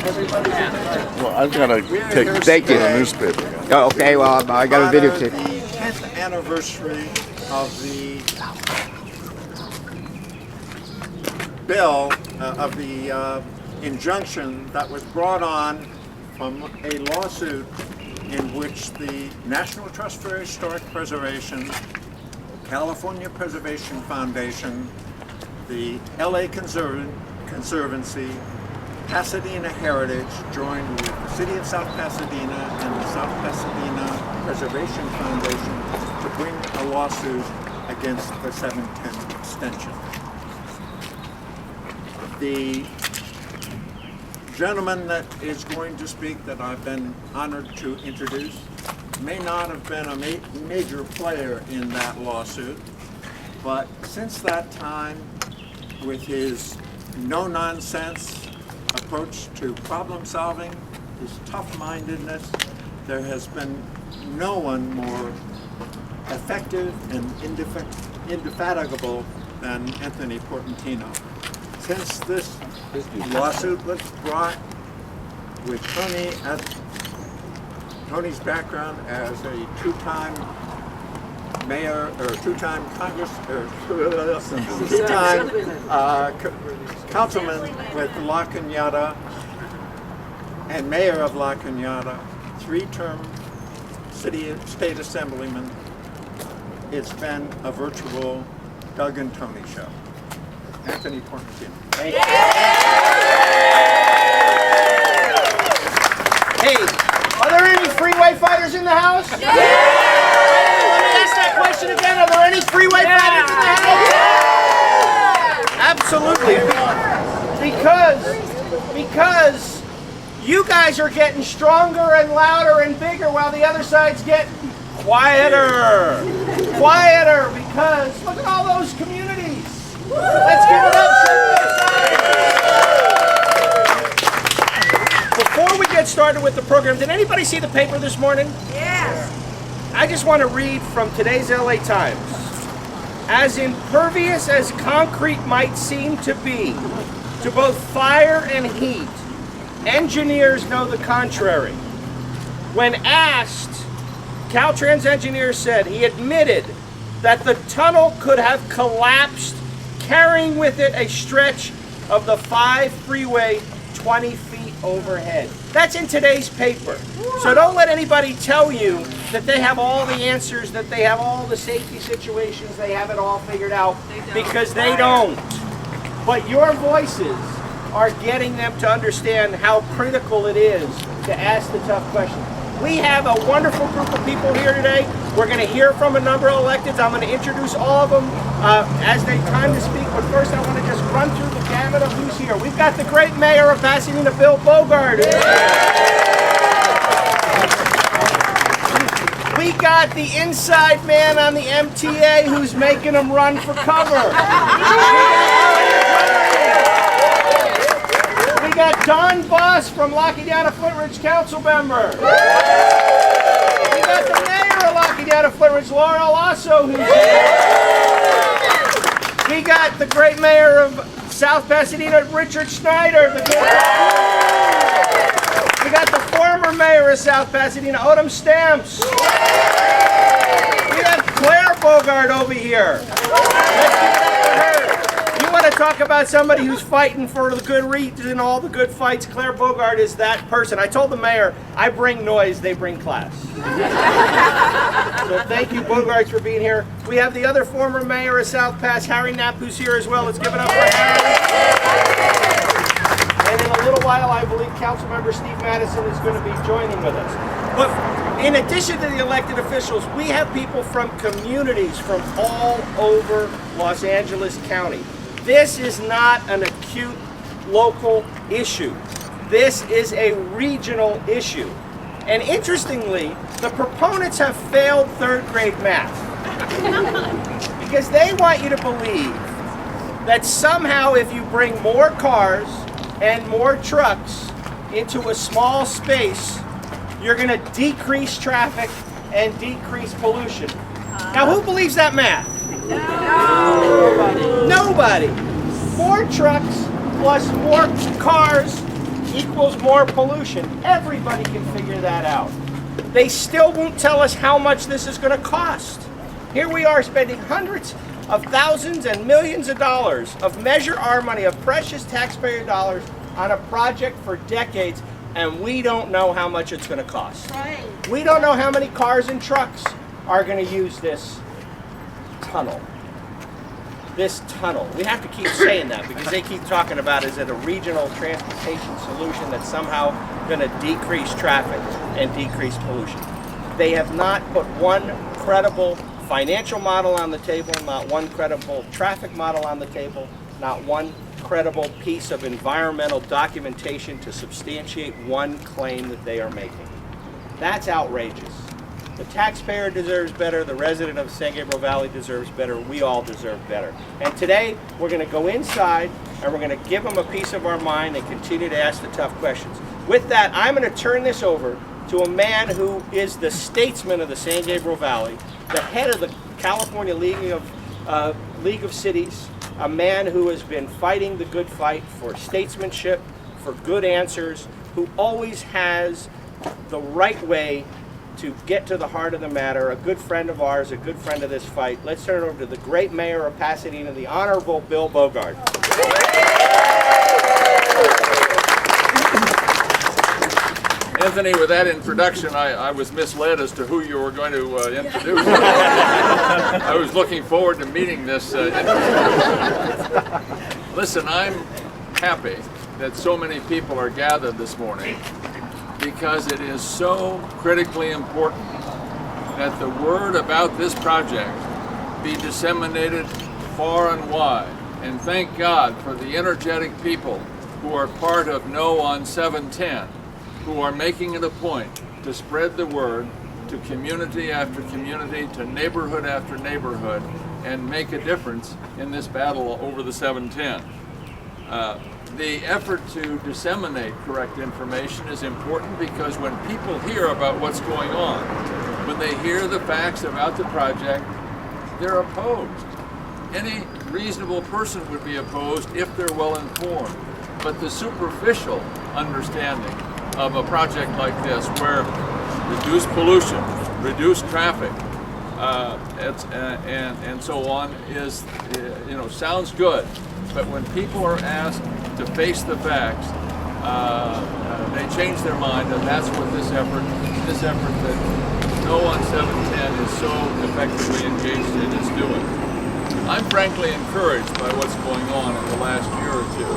Well, I've got to take Thank you. the newspaper. Oh, okay, well, I got a video The too. 10th anniversary of the bill, of the injunction that was brought on from a lawsuit in which the National Trust for Historic Preservation, California Preservation Foundation, the LA Conservancy, Pasadena Heritage joined with the City of South Pasadena and the South Pasadena Preservation Foundation to bring a lawsuit against the 710 extension. The gentleman that is going to speak, that I've been honored to introduce, may not have been a major player in that lawsuit, but since that time, with his no-nonsense approach to problem solving, his tough-mindedness, there has been no one more effective and indefatigable than Anthony Portantino. Since this lawsuit was brought, with Tony's background as a two-time mayor, or two-time Congress, or two-time councilman with La Cañada and mayor of La Cañada, three-term state assemblyman, it's been a virtual Doug and Tony show. Anthony Portantino. Thank you. Hey, are there any freeway fighters in the house? Yeah. Let me ask that question again. Are there any freeway fighters in the house? Absolutely. Because you guys are getting stronger and louder and bigger while the other side's getting quieter. Quieter, because look at all those communities. Let's give it up. Before we get started with the program, did anybody see the paper this morning? Yes. I just want to read from today's LA Times. As impervious as concrete might seem to be to both fire and heat, engineers know the contrary. When asked, Caltrans engineer said he admitted that the tunnel could have collapsed, carrying with it a stretch of the 5 freeway 20 feet overhead. That's in today's paper. So don't let anybody tell you that they have all the answers, that they have all the safety situations, they have it all figured out, because they don't. But your voices are getting them to understand how critical it is to ask the tough questions. We have a wonderful group of people here today. We're going to hear from a number of electeds. I'm going to introduce all of them as they time to speak. But first, I want to just run through the gamut of who's here. We've got the great mayor of Pasadena, Bill Bogart. We got the inside man on the MTA who's making them run for cover. We got Don Boss from La Cañada Footridge, council member. We got the mayor of La Cañada Footridge, Laura Olhasso, who's here. We got the great mayor of South Pasadena, Richard Schneider. We got the former mayor of South Pasadena, Odom Stamps. We have Blair Bogart over here. Let's give it up for her. You want to talk about somebody who's fighting for the good reason, all the good fights? Claire Bogart is that person. I told the mayor, I bring noise, they bring class. So thank you, Bogarts, for being here. We have the other former mayor of South Pass, Harry Knapp, who's here as well. Let's give it up for Harry. And in a little while, I believe Councilmember Steve Madison is going to be joining with us. But in addition to the elected officials, we have people from communities from all over Los Angeles County. This is not an acute local issue. This is a regional issue. And interestingly, the proponents have failed third grade math. Because they want you to believe that somehow if you bring more cars and more trucks into a small space, you're going to decrease traffic and decrease pollution. Now, who believes that math? No. Nobody. More trucks plus more cars equals equals more pollution. Everybody can figure that out. They still won't tell us how much this is going to cost. Here we are spending hundreds of thousands and millions of dollars of Measure R money, of precious taxpayer dollars, on a project for decades, and we don't know how much it's going to cost. Right. We don't know how many cars and trucks are going to use this tunnel. This tunnel. We have to keep saying that because they keep talking about is it a regional transportation solution that's somehow going to decrease traffic and decrease pollution. They have not put one credible financial model on the table, not one credible traffic model on the table, not one credible piece of environmental documentation to substantiate one claim that they are making. That's outrageous. The taxpayer deserves better, the resident of San Gabriel Valley deserves better, we all deserve better. And today, we're going to go inside and we're going to give them a piece of our mind and continue to ask the tough questions. With that, I'm going to turn this over to a man who is the statesman of the San Gabriel Valley, the head of the California League of Cities, a man who has been fighting the good fight for statesmanship, for good answers, who always has the right way to get to the heart of the matter, a good friend of ours, a good friend of this fight. Let's turn it over to the great mayor of Pasadena, the Honorable Bill Bogart. Anthony, with that introduction, I was misled as to who you were going to introduce. I was looking forward to meeting this. Listen, I'm happy that so many people are gathered this morning because it is so critically important that the word about this project be disseminated far and wide. And thank God for the energetic people who are part of NO710, who are making it a point to spread the word to community after community, to neighborhood after neighborhood, and make a difference in this battle over the 710. The effort to disseminate correct information is important because when people hear about what's going on, when they hear the facts about the project, they're opposed. Any reasonable person would be opposed if they're well informed. But the superficial understanding of a project like this, where reduced pollution, reduced traffic, and so on, is, sounds good. But when people are asked to face the facts, they change their mind, and that's what this effort that NO710 is so effectively engaged in is doing. I'm frankly encouraged by what's going on in the last year or two.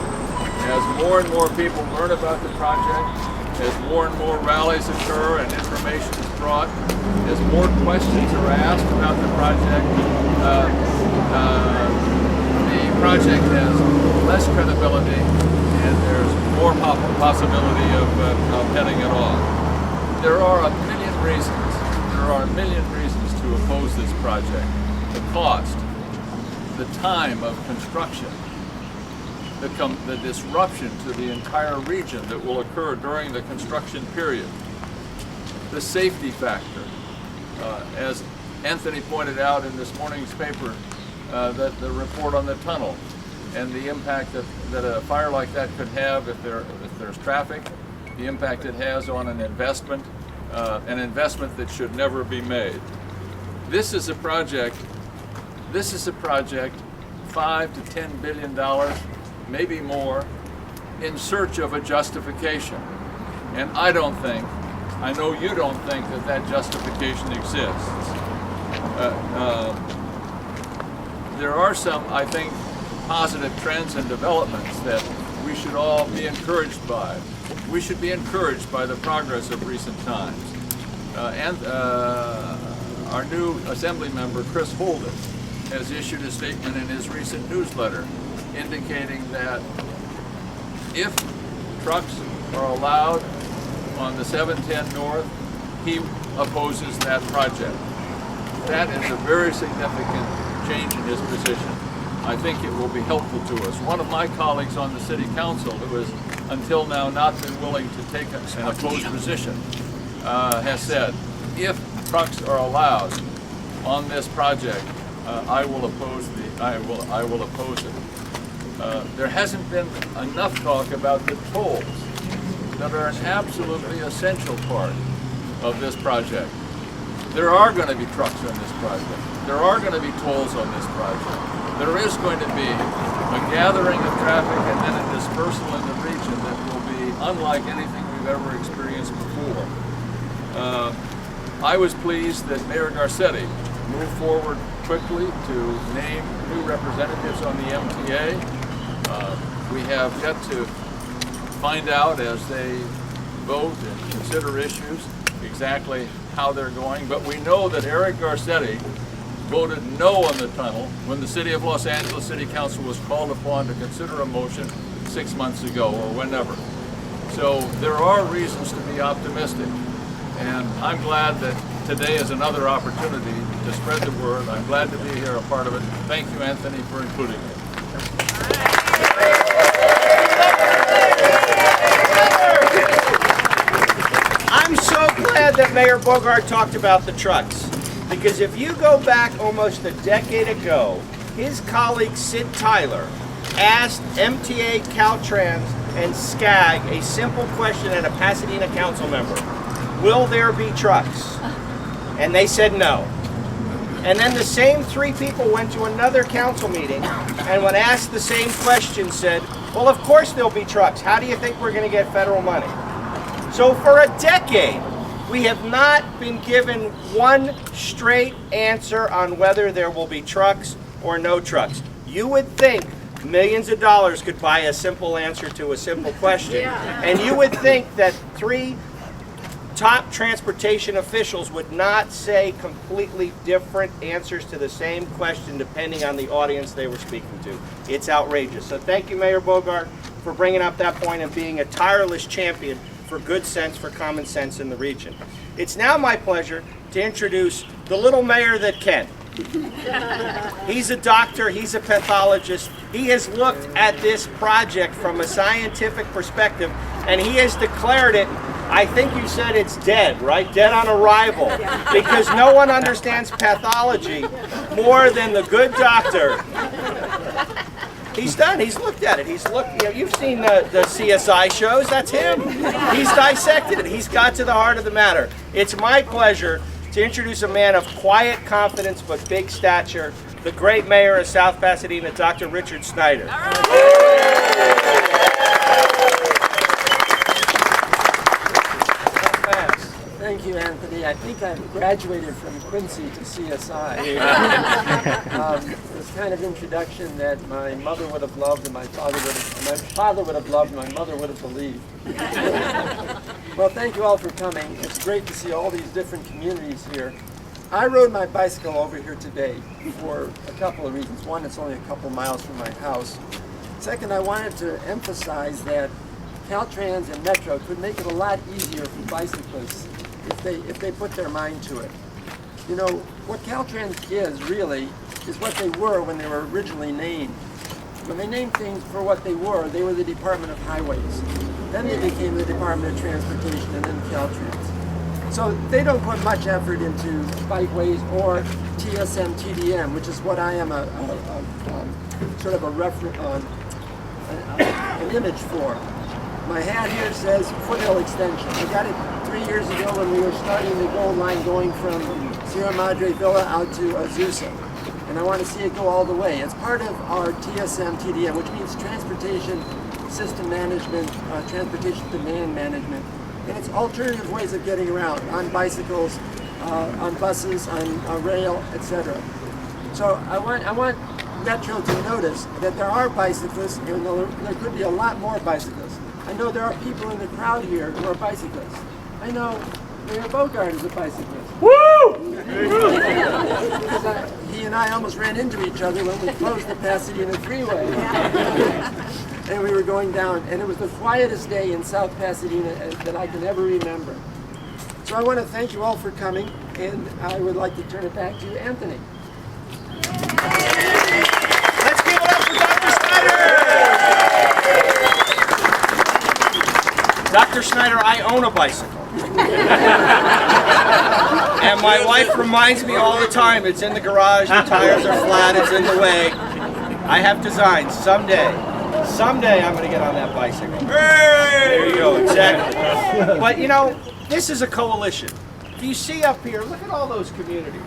As more and more people learn about the project, as more and more rallies occur and information is brought, as more questions are asked about the project has less credibility and there's more possibility of heading it off. There are a million reasons. There are a million reasons to oppose this project. The cost, the time of construction, the disruption to the entire region that will occur during the construction period, the safety factor, as Anthony pointed out in this morning's paper, that the report on the tunnel, and the impact that a fire like that could have if there's traffic, the impact it has on an investment that should never be made. This is a project, $5 to $10 billion, maybe more, in search of a justification. And I know you don't think that justification exists. There are some, I think, positive trends and developments that we should all be encouraged by. We should be encouraged by the progress of recent times. Our new Assembly member, Chris Holden, has issued a statement in his recent newsletter indicating that if trucks are allowed on the 710 North, he opposes that project. That is a very significant change in his position. I think it will be helpful to us. One of my colleagues on the City Council, who has until now not been willing to take an opposed position, has said, if trucks are allowed on this project, I will oppose it. There hasn't been enough talk about the tolls. that are an absolutely essential part of this project. There are going to be trucks on this project. There are going to be tolls on this project. There is going to be a gathering of traffic and then a dispersal in the region that will be unlike anything we've ever experienced before. I was pleased that Mayor Garcetti moved forward quickly to name new representatives on the MTA. We have yet to find out as they vote and consider issues exactly how they're going, but we know that Eric Garcetti voted no on the tunnel when the City of Los Angeles City Council was called upon to consider a motion 6 months ago or whenever. So there are reasons to be optimistic, and I'm glad that today is another opportunity to spread the word. I'm glad to be here, a part of it. Thank you, Anthony, for including me. I'm so glad that Mayor Bogart talked about the trucks, because if you go back almost a decade ago, his colleague Sid Tyler asked MTA, Caltrans, and SCAG a simple question at a Pasadena council member: will there be trucks? And they said no. And then the same three people went to another council meeting and when asked the same question said, well, of course there'll be trucks. How do you think we're going to get federal money? So for a decade, we have not been given one straight answer on whether there will be trucks or no trucks. You would think millions of dollars could buy a simple answer to a simple question. Yeah. And you would think that three top transportation officials would not say completely different answers to the same question depending on the audience they were speaking to. It's outrageous. So thank you, Mayor Bogart, for bringing up that point and being a tireless champion for good sense, for common sense in the region. It's now my pleasure to introduce the little mayor that can. He's a doctor, he's a pathologist. He has looked at this project from a scientific perspective and he has declared it, I think you said it's dead, right? Dead on arrival. Because no one understands pathology more than the good doctor. He's done, he's looked at it. He's looked, you know, you've seen the CSI shows, that's him. He's dissected it, he's got to the heart of the matter. It's my pleasure to introduce a man of quiet confidence but big stature, the great mayor of South Pasadena, Dr. Richard Schneider. Thank you, Anthony. I think I've graduated from Quincy to CSI. This kind of introduction that my mother would have loved and my father would have loved and my mother would have believed. Well, thank you all for coming. It's great to see all these different communities here. I rode my bicycle over here today for a couple of reasons. One, it's only a couple miles from my house. Second, I wanted to emphasize that Caltrans and Metro could make it a lot easier for bicyclists if they put their mind to it. You know, what Caltrans is really is what they were when they were originally named. When they named things for what they were the Department of Highways. Then they became the Department of Transportation and then Caltrans. So they don't put much effort into bikeways or TSM, TDM, which is what I am sort of a reference, an image for. My hat here says foothill extension. I got it 3 years ago when we were starting the gold line going from Sierra Madre Villa out to Azusa. And I want to see it go all the way. It's part of our TSM TDM, which means Transportation System Management, Transportation Demand Management. And it's alternative ways of getting around, on bicycles, on buses, on rail, etc. So I want Metro to notice that there are bicyclists, and there could be a lot more bicyclists. I know there are people in the crowd here who are bicyclists. I know Mayor Bogart is a bicyclist. Woo! He and I almost ran into each other when we closed the Pasadena freeway. And we were going down, and it was the quietest day in South Pasadena that I can ever remember. So I want to thank you all for coming, and I would like to turn it back to you, Anthony. Let's give it up for Dr. Schneider! Dr. Schneider, I own a bicycle. And my wife reminds me all the time, it's in the garage, the tires are flat, it's in the way. I have designs someday Someday I'm going to get on that bicycle. There you go, exactly. But you know, this is a coalition. If you see up here, look at all those communities.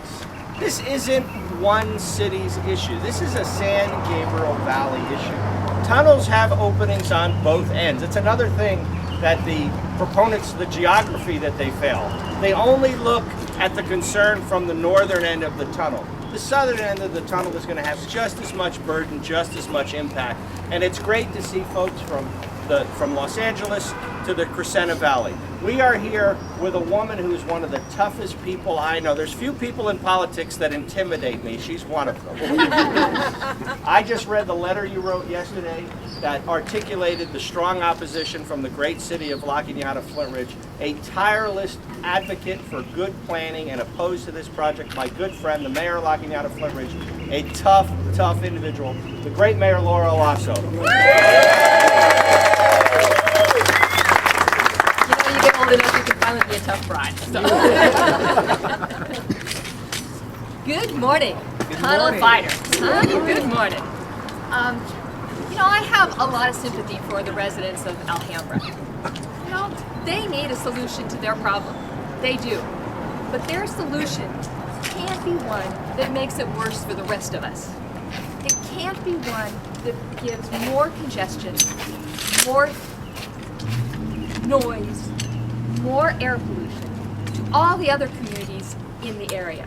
This isn't one city's issue. This is a San Gabriel Valley issue. Tunnels have openings on both ends. It's another thing that the proponents, the geography that they fail. They only look at the concern from the northern end of the tunnel. The southern end of the tunnel is going to have just as much burden, just as much impact. And it's great to see folks from Los Angeles to the Crescenta Valley. We are here with a woman who is one of the toughest people I know. There's few people in politics that intimidate me. She's one of them. I just read the letter you wrote yesterday that articulated the strong opposition from the great city of La Cañada, Flint Ridge, a tireless advocate for good planning and opposed to this project. My good friend, the mayor of La Cañada, Flint Ridge, a tough, tough individual, the great mayor Laura Olhasso. You get old enough, you can finally be a tough bride. So. Good morning, tunnel fighters. Huh? Good morning. You know, I have a lot of sympathy for the residents of Alhambra. You know, they need a solution to their problem. They do. But their solution can't be one that makes it worse for the rest of us. It can't be one that gives more congestion, more noise, more air pollution to all the other communities in the area.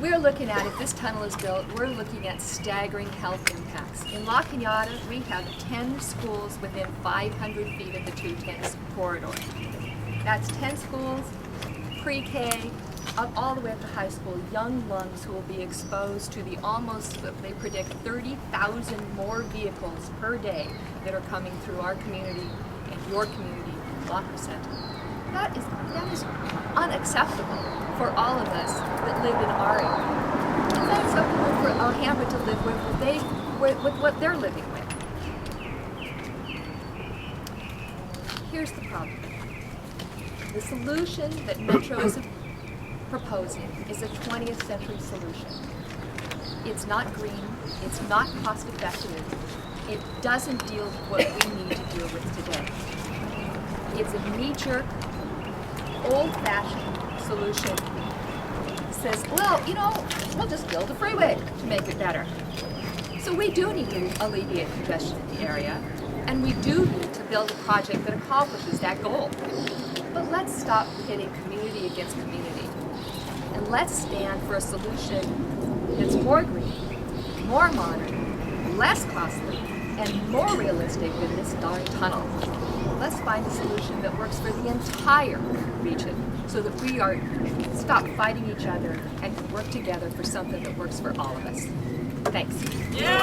We're looking at, if this tunnel is built, we're looking at staggering health impacts. In La Cañada, we have 10 schools within 500 feet of the 210 corridor. That's 10 schools, pre-K, up all the way up to high school, young lungs who will be exposed to the almost, they predict 30,000 more vehicles per day that are coming through our community and your community, La Crescenta. That is unacceptable for all of us that live in our area. It's unacceptable for Alhambra to live with what they're living with. Here's the problem. The solution that Metro is proposing is a 20th century solution. It's not green, it's not cost effective, it doesn't deal with what we need to deal with today. It's a knee-jerk, old-fashioned solution. It says, well, you know, we'll just build a freeway to make it better. So we do need to alleviate congestion in the area, and we do need to build a project that accomplishes that goal. But let's stop pitting community against community, and let's stand for a solution that's more green, more modern, less costly, and more realistic than this darn tunnel. Let's find a solution that works for the entire region so that we stop fighting each other and can work together for something that works for all of us. Thanks. Yeah.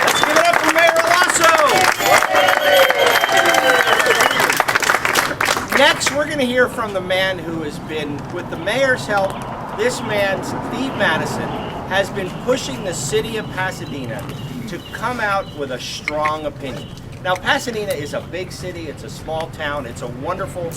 Let's give it up for Mayor Olhasso. Next, we're going to hear from the man who has been, with the mayor's help, this man, Steve Madison, has been pushing the city of Pasadena to come out with a strong opinion. Now, Pasadena is a big city, it's a small town, it's a wonderful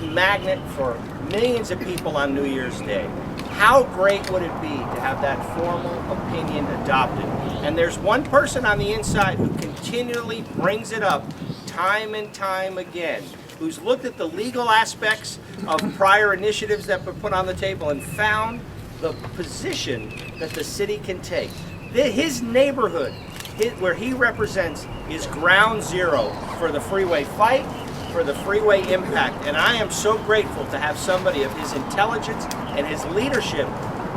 magnet for millions of people on New Year's Day. How great would it be to have that formal opinion adopted? And there's one person on the inside who continually brings it up time and time again, who's looked at the legal aspects of prior initiatives that were put on the table and found the position that the city can take. His neighborhood, where he represents, is ground zero for the freeway fight, for the freeway impact. And I am so grateful to have somebody of his intelligence and his leadership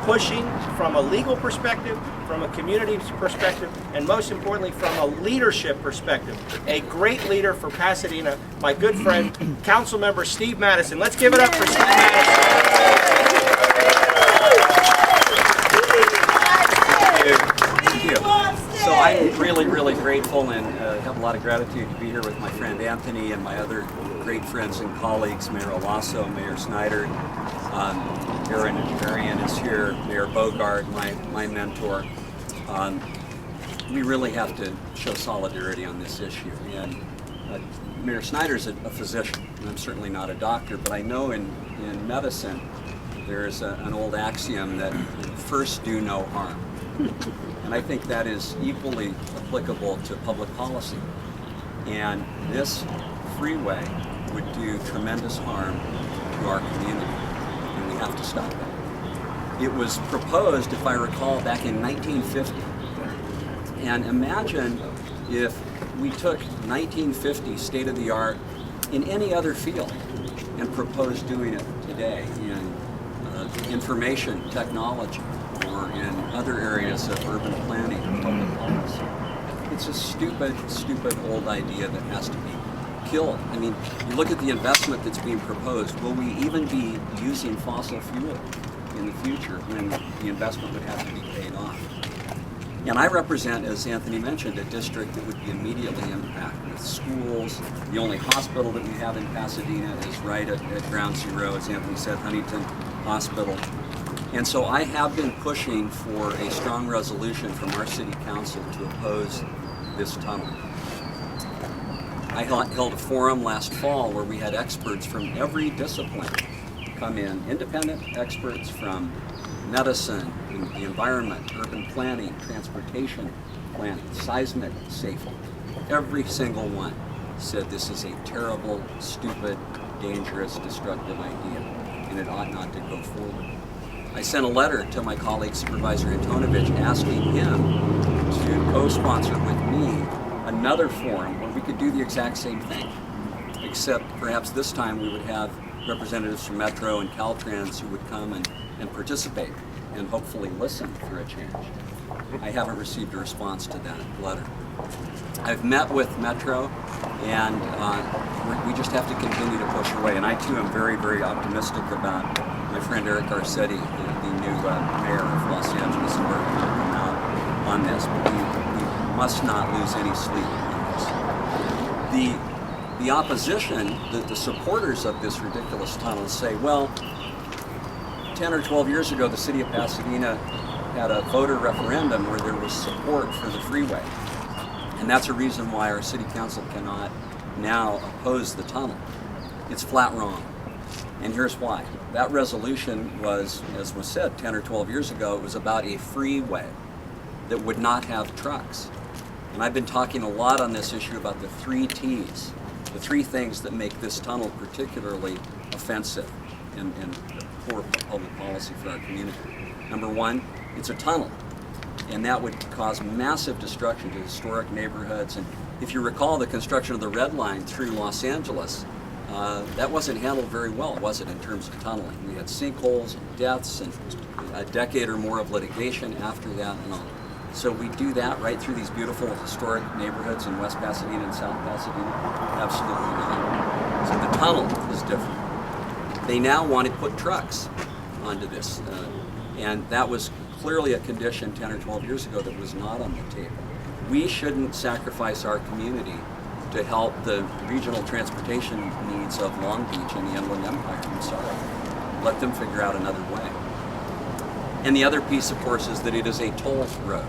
pushing from a legal perspective, from a community perspective, and most importantly, from a leadership perspective. A great leader for Pasadena, my good friend, Councilmember Steve Madison. Let's give it up for Steve Madison. So I'm really, really grateful and have a lot of gratitude to be here with my friend Anthony and my other great friends and colleagues, Mayor Olhasso, Mayor Schneider, Aaron Najarian is here, Mayor Bogart, my mentor. We really have to show solidarity on this issue. And Mayor Schneider's a physician, and I'm certainly not a doctor, but I know in medicine there's an old axiom that first do no harm. And I think that is equally applicable to public policy. And this freeway would do tremendous harm to our community, and we have to stop it. It was proposed, if I recall, back in 1950. And imagine if we took 1950 state-of-the-art in any other field and proposed doing it today in information technology or in other areas of urban planning and public policy. It's a stupid, stupid old idea that has to be killed. I mean, you look at the investment that's being proposed. Will we even be using fossil fuel in the future when the investment would have to be paid off? And I represent, as Anthony mentioned, a district that would be immediately impacted with schools. The only hospital that we have in Pasadena is right at ground zero, as Anthony said, Huntington Hospital. And so I have been pushing for a strong resolution from our city council to oppose this tunnel. I held a forum last fall where we had experts from every discipline come in, independent experts from medicine, the environment, urban planning, transportation planning, seismic safety. Every single one said this is a terrible, stupid, dangerous, destructive idea, and it ought not to go forward. I sent a letter to my colleague Supervisor Antonovich asking him to co-sponsor with me another forum where we could do the exact same thing, except perhaps this time we would have representatives from Metro and Caltrans who would come and participate and hopefully listen for a change. I haven't received a response to that letter. I've met with Metro, and we just have to continue to push away. And I too am very, very optimistic about my friend Eric Garcetti, the new mayor of Los Angeles, and we're going to come out on this. But we must not lose any sleep on this. The opposition, the supporters of this ridiculous tunnel say, well, 10 or 12 years ago, the city of Pasadena had a voter referendum where there was support for the freeway. And that's a reason why our city council cannot now oppose the tunnel. It's flat wrong. And here's why. That resolution was, as was said 10 or 12 years ago, it was about a freeway that would not have trucks. And I've been talking a lot on this issue about the 3 T's, the 3 things that make this tunnel particularly offensive and poor public policy for our community. Number 1, it's a tunnel, and that would cause massive destruction to historic neighborhoods. And if you recall the construction of the Red Line through Los Angeles, that wasn't handled very well, was it, in terms of tunneling? We had sinkholes and deaths and a decade or more of litigation after that and all. So we do that right through these beautiful historic neighborhoods in West Pasadena and South Pasadena? Absolutely not. So the tunnel is different. They now want to put trucks onto this, and that was clearly a condition 10 or 12 years ago that was not on the table. We shouldn't sacrifice our community to help the regional transportation needs of Long Beach and the Inland Empire. I'm sorry. Let them figure out another way. And the other piece, of course, is that it is a toll road.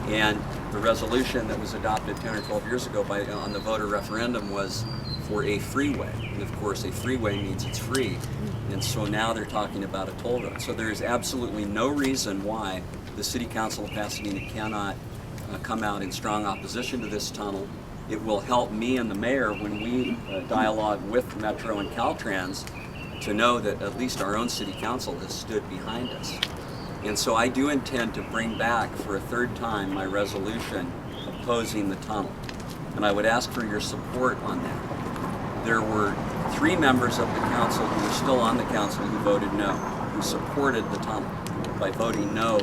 And the resolution that was adopted 10 or 12 years ago on the voter referendum was for a freeway. And of course, a freeway means it's free. And so now they're talking about a toll road. So there is absolutely no reason why the City Council of Pasadena cannot come out in strong opposition to this tunnel. It will help me and the mayor when we dialogue with Metro and Caltrans to know that at least our own City Council has stood behind us. And so I do intend to bring back for a 3rd time my resolution opposing the tunnel. And I would ask for your support on that. There were 3 members of the council who were still on the council who voted no, who supported the tunnel by voting no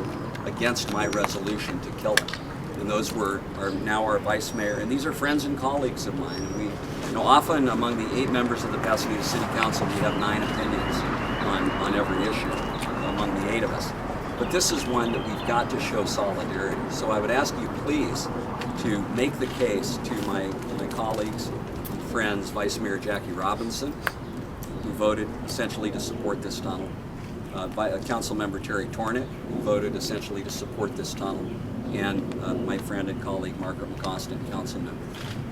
against my resolution to kill it. And those are now our vice mayor, and these are friends and colleagues of mine. And we, often among the 8 members of the Pasadena City Council, we have 9 opinions on every issue among the 8 of us. But this is one that we've got to show solidarity. So I would ask you please to make the case to my colleagues and friends, Vice Mayor Jackie Robinson, who voted essentially to support this tunnel, Council Member Terry Tornick, who voted essentially to support this tunnel, and my friend and colleague Margaret McCostin, Councilman.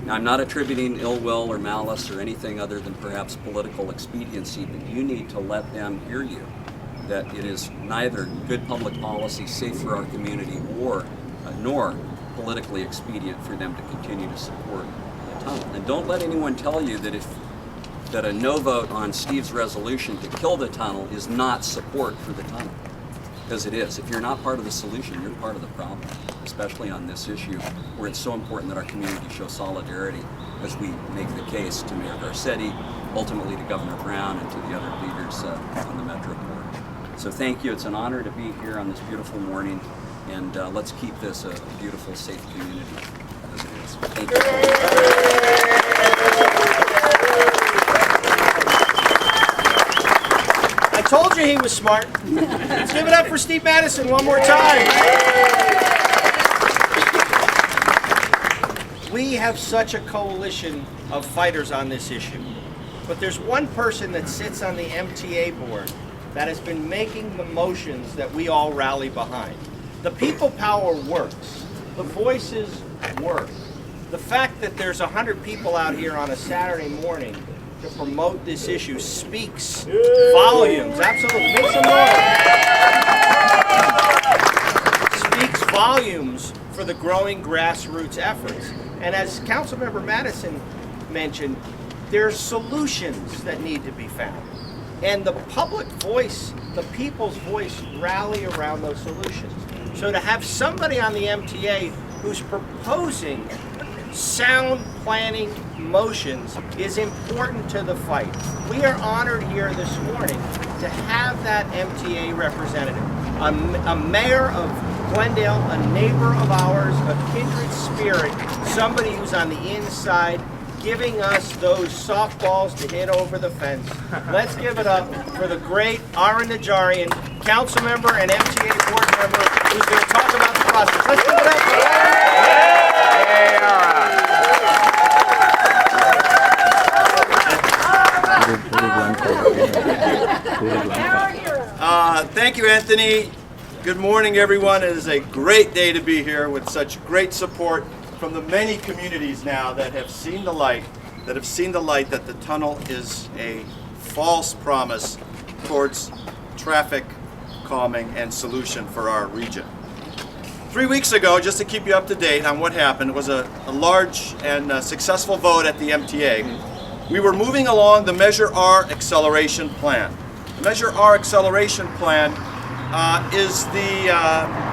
Now, I'm not attributing ill will or malice or anything other than perhaps political expediency, but you need to let them hear you that it is neither good public policy, safe for our community, or nor politically expedient for them to continue to support the tunnel. And don't let anyone tell you that a no vote on Steve's resolution to kill the tunnel is not support for the tunnel, because it is. If you're not part of the solution, you're part of the problem, especially on this issue where it's so important that our community show solidarity as we make the case to Mayor Garcetti, ultimately to Governor Brown, and to the other leaders on the Metro Board. So thank you. It's an honor to be here on this beautiful morning, and let's keep this a beautiful, safe community as it is. Thank you. I told you he was smart. Let's give it up for Steve Madison one more time. We have such a coalition of fighters on this issue, but there's one person that sits on the MTA board that has been making the motions that we all rally behind. The people power works. The voices work. The fact that there's 100 people out here on a Saturday morning to promote this issue speaks volumes. Absolutely. Make some noise. Speaks volumes for the growing grassroots efforts. And as Councilmember Madison mentioned, there's solutions that need to be found. And the public voice, the people's voice, rally around those solutions. So to have somebody on the MTA who's proposing sound planning motions is important to the fight. We are honored here this morning to have that MTA representative, a mayor of Glendale, a neighbor of ours, a kindred spirit, somebody who's on the inside giving us those softballs to hit over the fence. Let's give it up for the great Laura Najarian, council member and MTA board member, who's going to talk about the process. Let's give it up. Thank you, Anthony. Good morning, everyone. It is a great day to be here with such great support from the many communities now that have seen the light, that the tunnel is a false promise towards traffic calming and solution for our region. 3 weeks ago, just to keep you up to date on what happened, it was a large and successful vote at the MTA. We were moving along the Measure R acceleration plan. The Measure R acceleration plan is the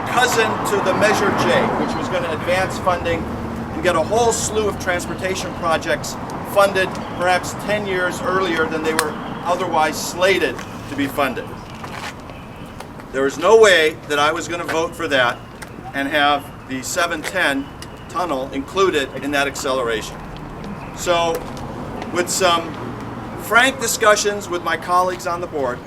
cousin to the Measure J, which was going to advance funding and get a whole slew of transportation projects funded perhaps 10 years earlier than they were otherwise slated to be funded. There was no way that I was going to vote for that and have the 710 tunnel included in that acceleration. So with some frank discussions with my colleagues on the board,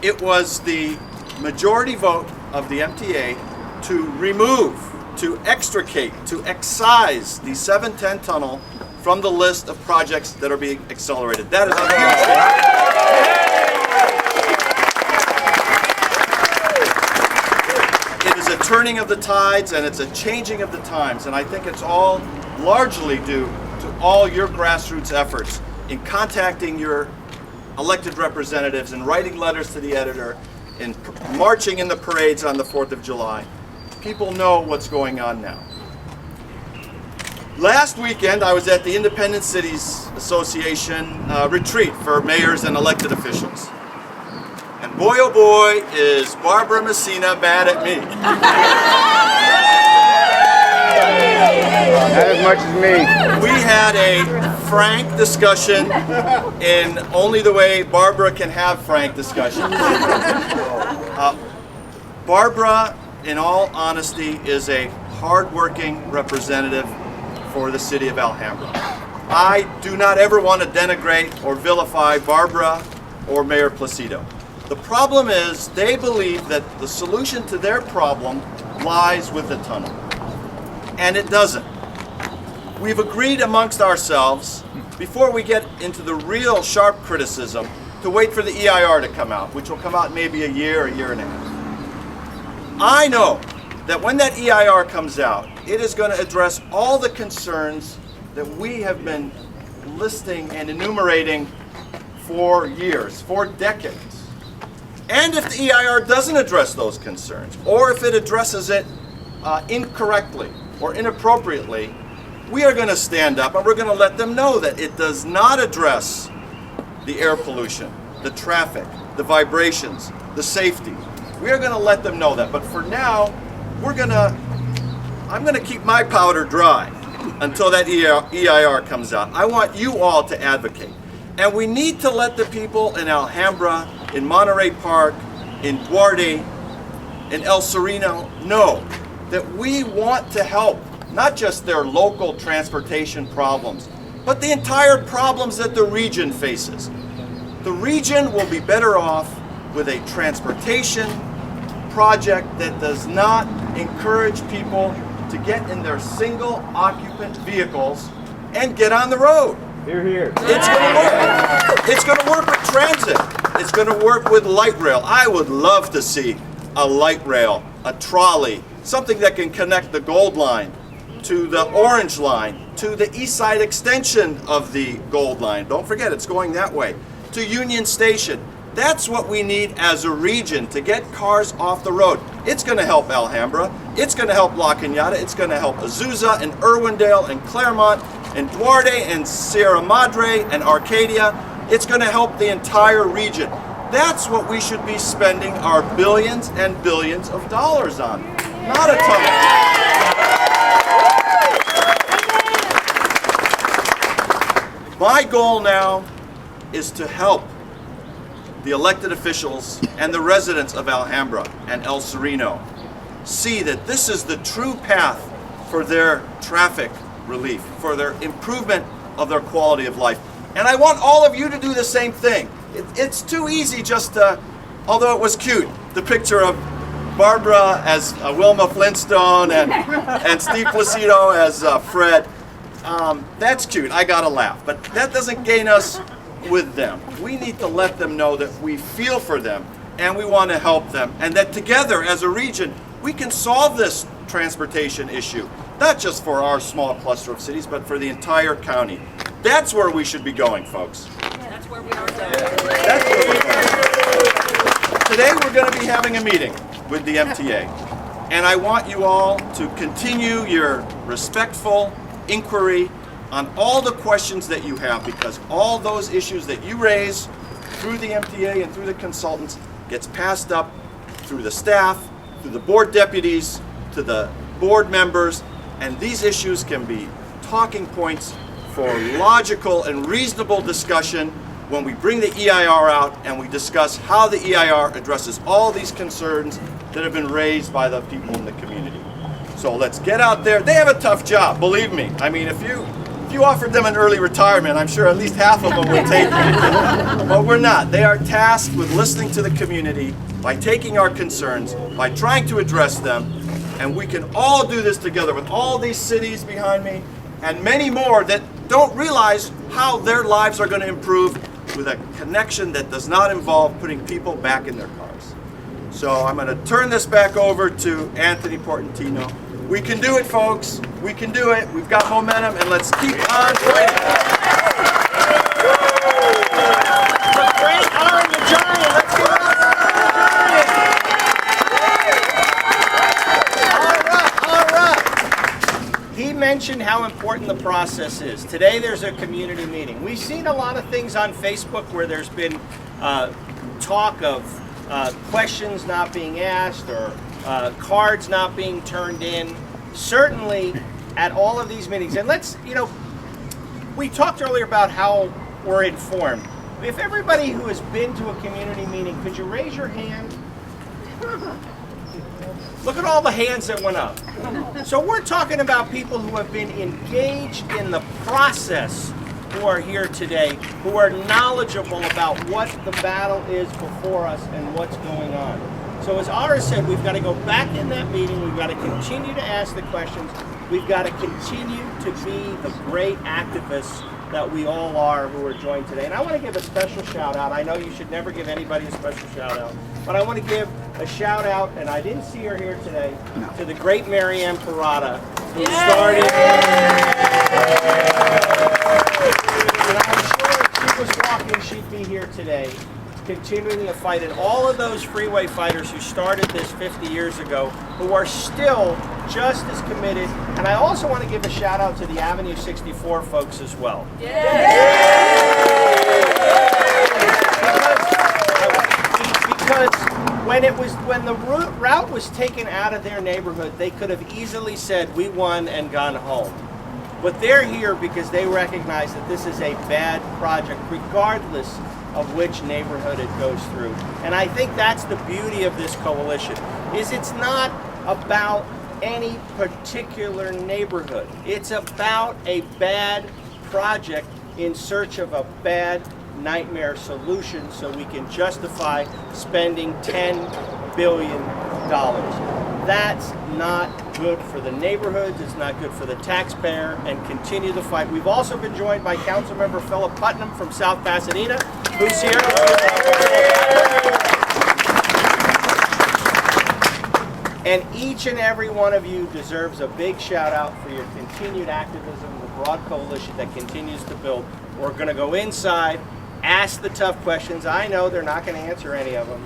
it was the majority vote of the MTA to remove, to extricate, to excise the 710 tunnel from the list of projects that are being accelerated. That is a huge thing. It is a turning of the tides and it's a changing of the times, and I think it's all largely due to all your grassroots efforts in contacting your elected representatives and writing letters to the editor and marching in the parades on the 4th of July. People know what's going on now. Last weekend, I was at the Independent Cities Association retreat for mayors and elected officials. And boy, oh boy, is Barbara Messina mad at me. Not as much as me. We had a frank discussion in only the way Barbara can have frank discussions. Barbara, in all honesty, is a hard-working representative for the city of Alhambra. I do not ever want to denigrate or vilify Barbara or Mayor Placido. The problem is they believe that the solution to their problem lies with the tunnel. And it doesn't. We've agreed amongst ourselves, before we get into the real sharp criticism, to wait for the EIR to come out, which will come out maybe a year and a half. I know that when that EIR comes out, it is going to address all the concerns that we have been listing and enumerating for years, for decades. And if the EIR doesn't address those concerns, or if it addresses it incorrectly or inappropriately, we are going to stand up and we're going to let them know that it does not address the air pollution, the traffic, the vibrations, the safety. We are going to let them know that. But for now, I'm going to keep my powder dry until that EIR comes out. I want you all to advocate. And we need to let the people in Alhambra, in Monterey Park, in Duarte, in El Sereno know that we want to help not just their local transportation problems, but the entire problems that the region faces. The region will be better off with a transportation project that does not encourage people to get in their single occupant vehicles and get on the road. Hear, hear. It's going to work. It's going to work with transit. It's going to work with light rail. I would love to see a light rail, a trolley, something that can connect the Gold Line to the Orange Line, to the east side extension of the Gold Line. Don't forget, it's going that way. To Union Station. That's what we need as a region to get cars off the road. It's going to help Alhambra. It's going to help La Cañada. It's going to help Azusa and Irwindale and Claremont and Duarte and Sierra Madre and Arcadia. It's going to help the entire region. That's what we should be spending our billions and billions of dollars on. Not a ton of. My goal now is to help the elected officials and the residents of Alhambra and El Sereno see that this is the true path for their traffic relief, for their improvement of their quality of life. And I want all of you to do the same thing. It's too easy just to, although it was cute, the picture of Barbara as Wilma Flintstone and Steve Placido as Fred. That's cute, I gotta laugh, but that doesn't gain us with them. We need to let them know that we feel for them and we want to help them, and that together as a region we can solve this transportation issue, not just for our small cluster of cities, but for the entire county. That's where we should be going, folks. That's where we are going. That's where we're going. Today we're going to be having a meeting with the MTA, and I want you all to continue your respectful inquiry on all the questions that you have, because all those issues that you raise through the MTA and through the consultants gets passed up through the staff, through the board deputies, to the board members, and these issues can be talking points for logical and reasonable discussion when we bring the EIR out and we discuss how the EIR addresses all these concerns that have been raised by the people in the community. So let's get out there. They have a tough job, believe me. I mean, if you offered them an early retirement, I'm sure at least half of them would take it. But we're not. They are tasked with listening to the community, by taking our concerns, by trying to address them, and we can all do this together with all these cities behind me and many more that don't realize how their lives are going to improve with a connection that does not involve putting people back in their cars. So I'm going to turn this back over to Anthony Portantino. We can do it, folks. We can do it. We've got momentum, and let's keep on fighting. The great Najarian. Let's give it up for Najarian. All right. He mentioned how important the process is. Today there's a community meeting. We've seen a lot of things on Facebook where there's been talk of questions not being asked or cards not being turned in. Certainly at all of these meetings, and let's, we talked earlier about how we're informed. If everybody who has been to a community meeting, could you raise your hand? Look at all the hands that went up. So we're talking about people who have been engaged in the process, who are here today, who are knowledgeable about what the battle is before us and what's going on. So as Ara said, we've got to go back in that meeting, we've got to continue to ask the questions, we've got to continue to be the great activists that we all are who are joined today. And I want to give a special shout out. I know you should never give anybody a special shout out, but I want to give a shout out, and I didn't see her here today, to the great Marianne Parada, who started. And I'm sure if she was walking, she'd be here today. continuing the fight, and all of those freeway fighters who started this 50 years ago, who are still just as committed. And I also want to give a shout out to the Avenue 64 folks as well. Because when the route was taken out of their neighborhood, they could have easily said, we won, and gone home. But they're here because they recognize that this is a bad project, regardless of which neighborhood it goes through. And I think that's the beauty of this coalition, is it's not about any particular neighborhood. It's about a bad project in search of a bad nightmare solution so we can justify spending $10 billion. That's not good for the neighborhoods, it's not good for the taxpayer, and continue the fight. We've also been joined by Councilmember Philip Putnam from South Pasadena, who's here. And each and every one of you deserves a big shout out for your continued activism, the broad coalition that continues to build. We're going to go inside, ask the tough questions. I know they're not going to answer any of them.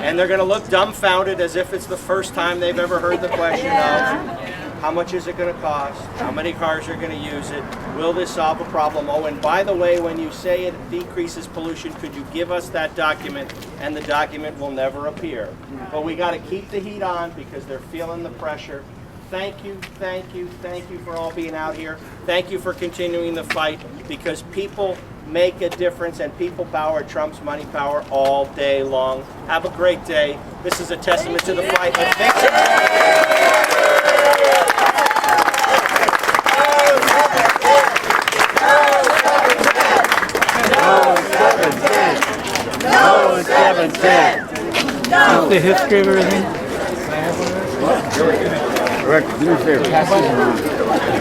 And they're going to look dumbfounded as if it's the first time they've ever heard the question of how much is it going to cost? How many cars are going to use it? Will this solve a problem? Oh, and by the way, when you say it decreases pollution, could you give us that document? And the document will never appear. But we got to keep the heat on because they're feeling the pressure. Thank you, thank you, thank you for all being out here. Thank you for continuing the fight, because people make a difference and people power Trump's money power all day long. Have a great day. This is a testament to the fight. Let's make some What's the history of everything? Rick, do me a favor, pass these around.